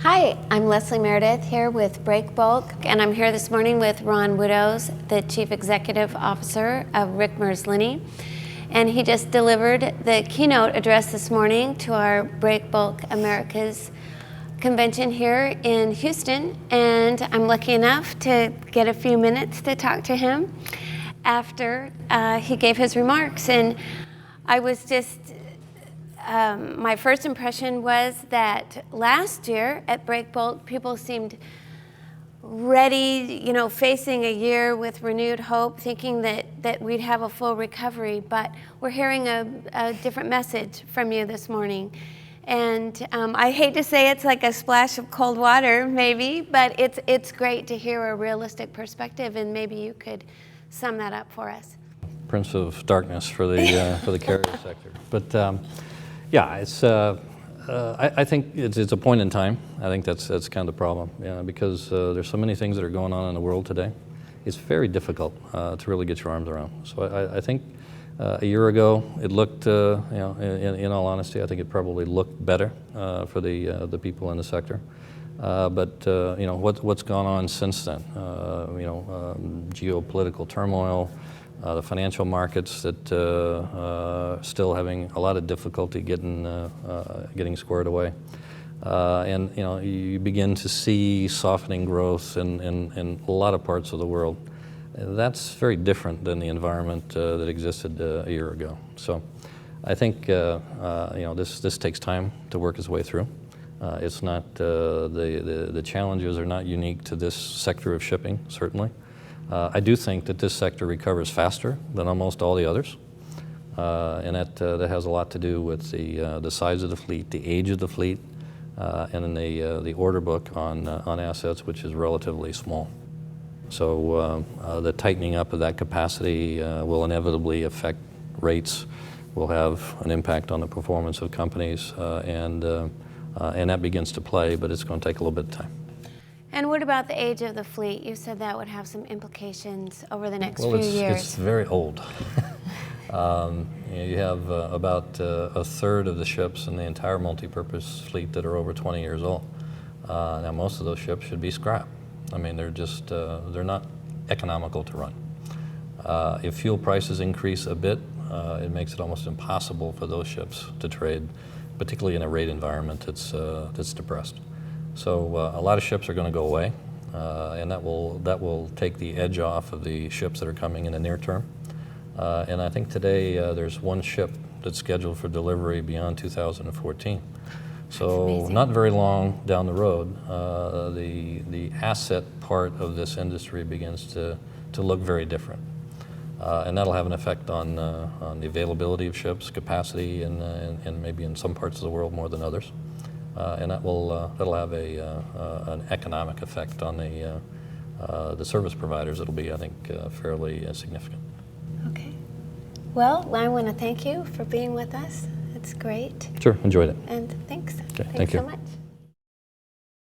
Hi, I'm Leslie Meredith here with Breakbulk, and I'm here this morning with Ron Widdows, the Chief Executive Officer of Rickmers-Linie. And he just delivered the keynote address this morning to our Breakbulk Americas convention here in Houston, and I'm lucky enough to get a few minutes to talk to him after he gave his remarks. And I was just my first impression was that last year at Breakbulk, people seemed ready, facing a year with renewed hope, thinking that we'd have a full recovery. But we're hearing a different message from you this morning. And I hate to say it's like a splash of cold water, maybe, but it's great to hear a realistic perspective, and maybe you could sum that up for us. Prince of darkness for the carrier sector. But yeah, it's. I think it's a point in time. I think that's kind of the problem, because there's so many things that are going on in the world today. It's very difficult to really get your arms around. So I think a year ago it looked, in all honesty, I think it probably looked better for the people in the sector. But what's gone on since then? Geopolitical turmoil. The financial markets that still having a lot of difficulty getting squared away, and you begin to see softening growth in a lot of parts of the world. That's very different than the environment that existed a year ago. So, I think this takes time to work its way through. It's not the challenges are not unique to this sector of shipping, certainly. I do think that this sector recovers faster than almost all the others, and that has a lot to do with the size of the fleet, the age of the fleet, and then the order book on assets, which is relatively small. So the tightening up of that capacity will inevitably affect rates, will have an impact on the performance of companies, and that begins to play, but it's going to take a little bit of time. And what about the age of the fleet? You said that would have some implications over the next few years. It's very old. You have about a third of the ships in the entire multi-purpose fleet that are over 20 years old. Now, most of those ships should be scrapped. I mean, they're not economical to run. If fuel prices increase a bit, it makes it almost impossible for those ships to trade, particularly in a rate environment that's depressed. So a lot of ships are going to go away, and that will take the edge off of the ships that are coming in the near term. And I think today there's one ship that's scheduled for delivery beyond 2014. So not very long down the road, the asset part of this industry begins to look very different, and that'll have an effect on the availability of ships, capacity, and maybe in some parts of the world more than others. And that'll have an economic effect on the service providers. It'll be, I think, fairly significant. Okay. Well, I want to thank you for being with us. It's great. Sure, enjoyed it. And thanks. Okay, Thanks you. so much.